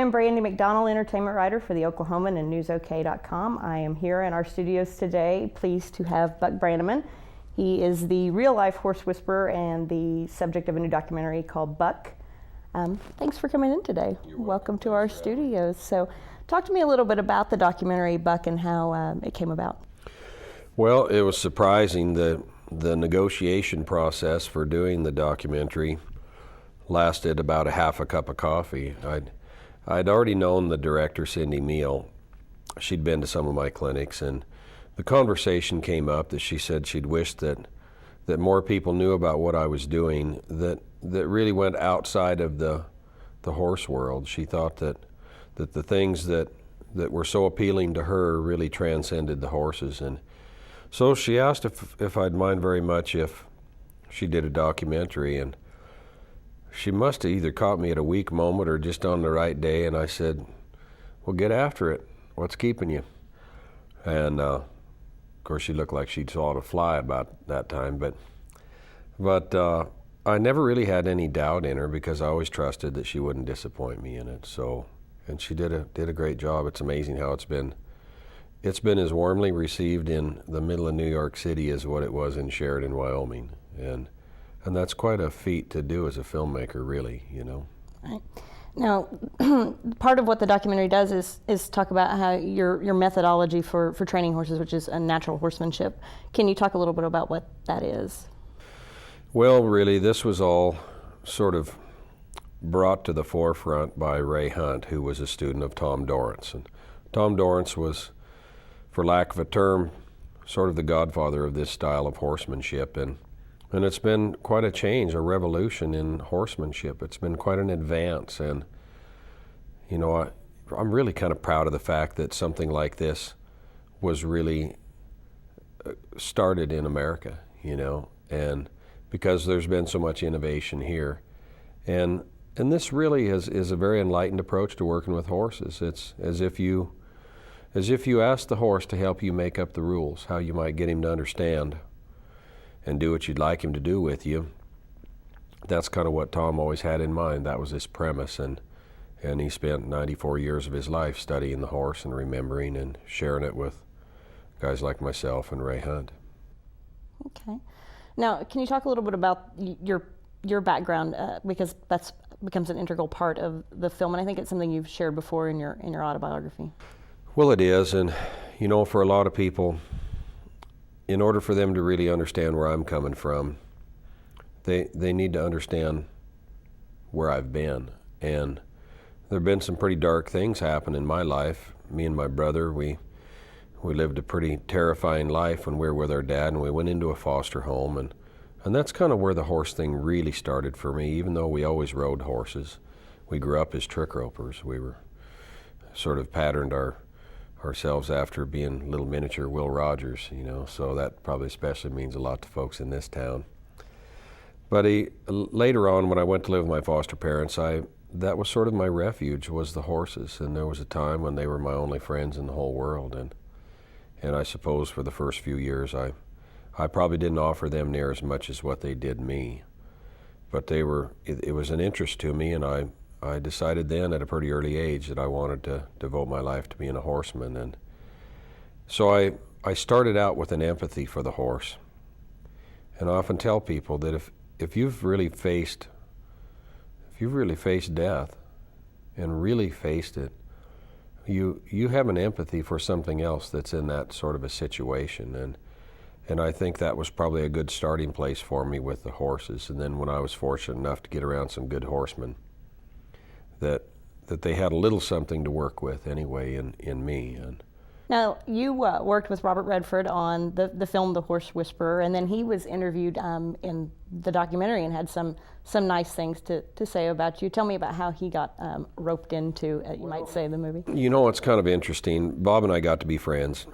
am Brandy McDonald, entertainment writer for the Oklahoman and NewsOK.com. I am here in our studios today, pleased to have Buck Brannaman. He is the real-life horse whisperer and the subject of a new documentary called Buck. Thanks for coming in today. Welcome to our studios. So, talk to me a little bit about the documentary Buck and how it came about. Well, it was surprising that the negotiation process for doing the documentary lasted about a half a cup of coffee. I'd already known the director, Cindy Meal. She'd been to some of my clinics, and the conversation came up that she said she'd wished that more people knew about what I was doing that really went outside of the horse world. She thought that the things that were so appealing to her really transcended the horses. And so she asked if I'd mind very much if she did a documentary, and she must have either caught me at a weak moment or just on the right day, and I said, well, get after it. What's keeping you? And of course she looked like she'd swallowed a fly about that time, but I never really had any doubt in her because I always trusted that she wouldn't disappoint me in it. So, and she did a great job. It's amazing how it's been as warmly received in the middle of New York City as what it was in Sheridan, Wyoming. And that's quite a feat to do as a filmmaker, really, you know. Right. Now, part of what the documentary does is talk about how your methodology for training horses, which is a natural horsemanship. Can you talk a little bit about what that is? Well, really, this was all sort of brought to the forefront by Ray Hunt, who was a student of Tom Dorrance. And Tom Dorrance was, for lack of a term, sort of the godfather of this style of horsemanship. And it's been quite a change, a revolution in horsemanship. It's been quite an advance. And, you know, I'm really kind of proud of the fact that something like this was really started in America, you know, and because there's been so much innovation here. And this really is a very enlightened approach to working with horses. It's as if you ask the horse to help you make up the rules, how you might get him to understand and do what you'd like him to do with you. That's kind of what Tom always had in mind. That was his premise, and he spent 94 years of his life studying the horse and remembering and sharing it with guys like myself and Ray Hunt. Okay. Now, can you talk a little bit about your background, because that becomes an integral part of the film, and I think it's something you've shared before in your autobiography. Well, it is, and you know, for a lot of people, in order for them to really understand where I'm coming from, they need to understand where I've been. And there have been some pretty dark things happen in my life. Me and my brother, we lived a pretty terrifying life when we were with our dad, and we went into a foster home. And that's kind of where the horse thing really started for me, even though we always rode horses. We grew up as trick ropers. We were sort of patterned ourselves after being little miniature Will Rogers, you know, so that probably especially means a lot to folks in this town. But later on, when I went to live with my foster parents, that was sort of my refuge, was the horses. And there was a time when they were my only friends in the whole world. And I suppose for the first few years, I probably didn't offer them near as much as what they did me. But it was an interest to me, and I decided then at a pretty early age that I wanted to devote my life to being a horseman. And so I started out with an empathy for the horse. And I often tell people that if you've really faced death and really faced it, you have an empathy for something else that's in that sort of a situation. And I think that was probably a good starting place for me with the horses. And then when I was fortunate enough to get around some good horsemen, that they had a little something to work with anyway in me. And now, you worked with Robert Redford on the film The Horse Whisperer, and then he was interviewed in the documentary and had some nice things to say about you. Tell me about how he got roped into, you might say, the movie. You know, it's kind of interesting. Bob and I got to be friends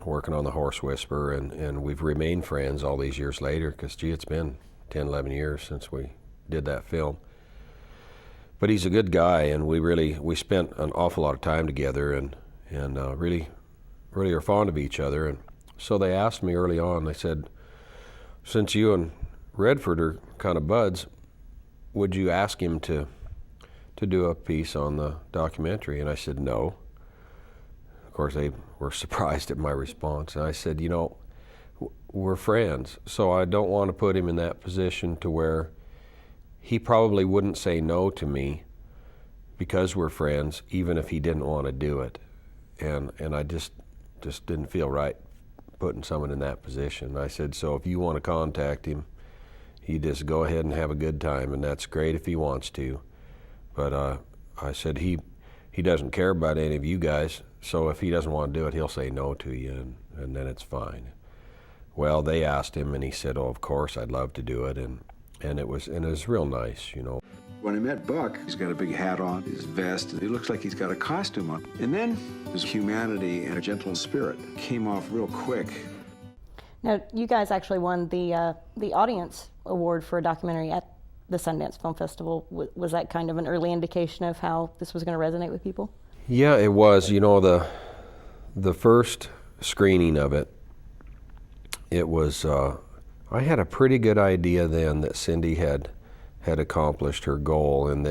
working on The Horse Whisperer, and we've remained friends all these years later because, gee, it's been 10, 11 years since we did that film. But he's a good guy, and we spent an awful lot of time together, and really are fond of each other. And so they asked me early on, they said, since you and Redford are kind of buds, would you ask him to to do a piece on the documentary? And I said, no. Of course, they were surprised at my response. And I said, you know, we're friends, so I don't want to put him in that position to where he probably wouldn't say no to me because we're friends, even if he didn't want to do it. And I just didn't feel right putting someone in that position. I said, so if you want to contact him, you just go ahead and have a good time, and that's great if he wants to. But I said he doesn't care about any of you guys, so if he doesn't want to do it, he'll say no to you, and then it's fine. Well, they asked him, and he said, oh, of course, I'd love to do it, and it was real nice, you know. When I met Buck, he's got a big hat on, his vest, and he looks like he's got a costume on. And then his humanity and a gentle spirit came off real quick. Now, you guys actually won the audience award for a documentary at the Sundance Film Festival. Was that kind of an early indication of how this was going to resonate with people? Yeah, it was. You know, the first screening of it, it was, I had a pretty good idea then that Cindy had accomplished her goal, and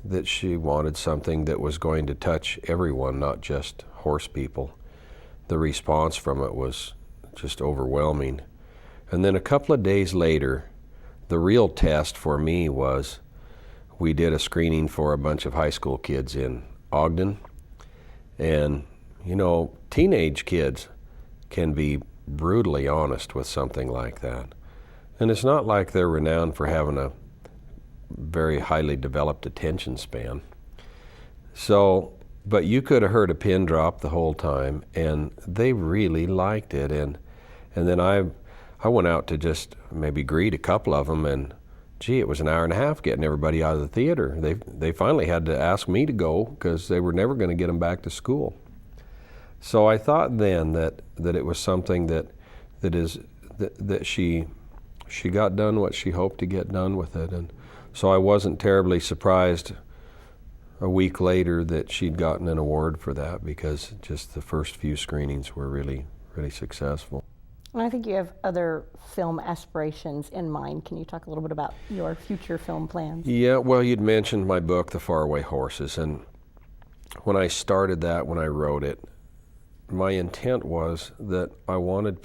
that she wanted something that was going to touch everyone, not just horse people. The response from it was just overwhelming. And then a couple of days later, the real test for me was we did a screening for a bunch of high school kids in Ogden. And, you know, teenage kids can be brutally honest with something like that. And it's not like they're renowned for having a very highly developed attention span. So, but you could have heard a pin drop the whole time, and they really liked it. And then I went out to just maybe greet a couple of them, and gee, it was an hour and a half getting everybody out of the theater. They finally had to ask me to go because they were never going to get them back to school. So I thought then that it was something that she got done what she hoped to get done with it. And so I wasn't terribly surprised a week later that she'd gotten an award for that, because just the first few screenings were really, really successful. And I think you have other film aspirations in mind. Can you talk a little bit about your future film plans? Yeah, well, you'd mentioned my book, The Faraway Horses, and when I started that, when I wrote it, my intent was that I wanted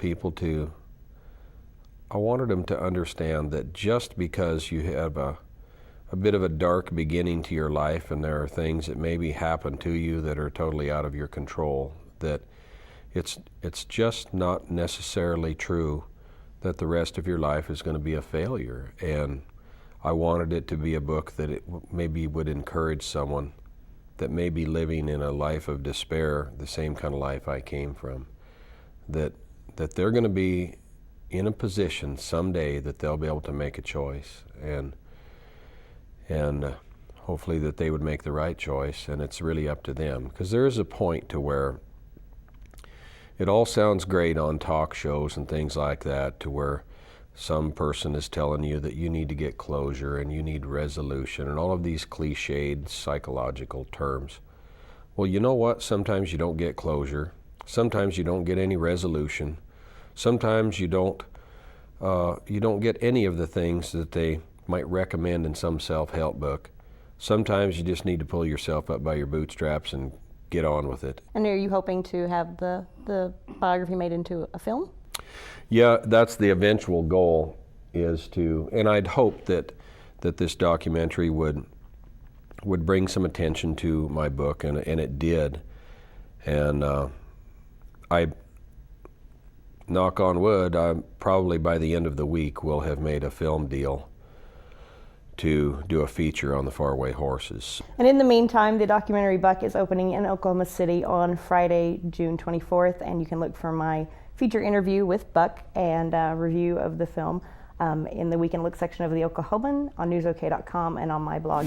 them to understand that just because you have a bit of a dark beginning to your life, and there are things that maybe happen to you that are totally out of your control, that it's just not necessarily true that the rest of your life is going to be a failure. And I wanted it to be a book that it maybe would encourage someone that may be living in a life of despair, the same kind of life I came from, that they're going to be in a position someday that they'll be able to make a choice, and hopefully that they would make the right choice, and it's really up to them. Because there is a point to where it all sounds great on talk shows and things like that, to where some person is telling you that you need to get closure and you need resolution and all of these cliched psychological terms. Well, you know what? Sometimes you don't get closure. Sometimes you don't get any resolution. Sometimes you don't get any of the things that they might recommend in some self-help book. Sometimes you just need to pull yourself up by your bootstraps and get on with it. And are you hoping to have the biography made into a film? Yeah, that's the eventual goal, is to, and I'd hope that this documentary would bring some attention to my book, and it did. And I, knock on wood, I probably by the end of the week will have made a film deal to do a feature on the Faraway Horses. And in the meantime, the documentary Buck is opening in Oklahoma City on Friday, June 24th, and you can look for my feature interview with Buck and a review of the film in the Weekend Look section of the Oklahoman, on newsok.com, and on my blog.